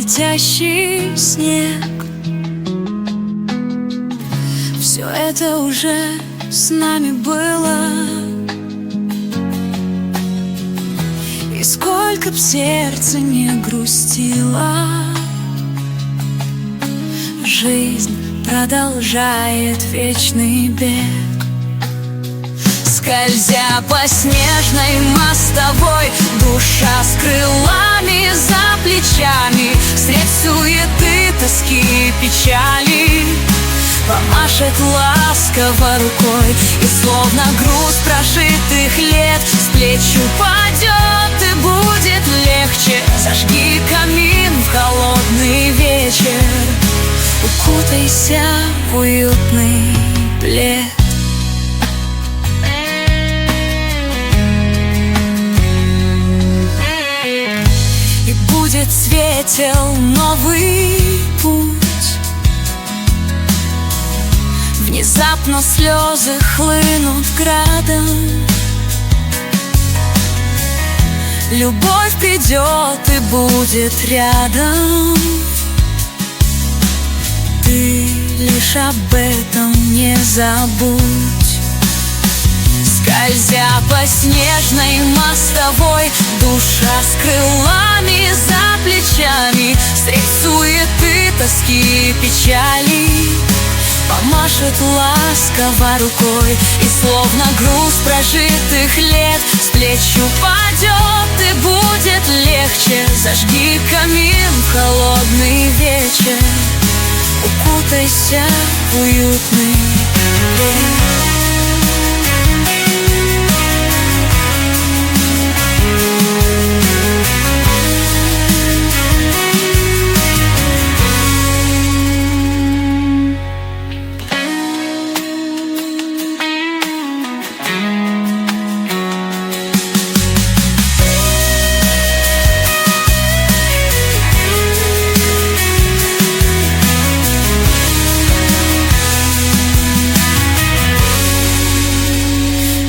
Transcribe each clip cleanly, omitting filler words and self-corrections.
летящий снег. Все это уже с нами было, и сколько б сердце не грустило, жизнь продолжает вечный бег. Скользя по снежной мостовой, душа с крылами за плечами, средь суеты, тоски и печали помашет ласково рукой, и словно груз прожитых лет с плеч упадет, и будет легче. Зажги камин в холодный вечер, укутайся в уютный плед. И будет светел новый путь. Внезапно слезы хлынут градом, любовь придет и будет рядом. Ты лишь об этом не забудь. Скользя по снежной мостовой, душа с крылами за плечами, средь суеты, тоски и печали помашет ласково рукой, и словно груз прожитых лет с плеч упадет, и будет легче. Зажги камин в холодный вечер, укутайся в уютный плед.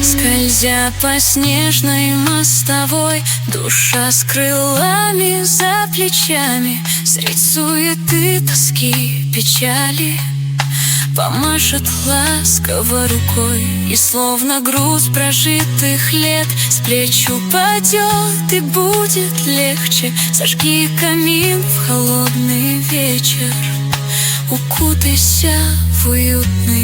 Скользя по снежной мостовой, душа с крылами за плечами, средь суеты, тоски, печали помашет ласково рукой, и словно груз прожитых лет с плеч упадет, и будет легче. Зажги камин в холодный вечер, укутайся в уютный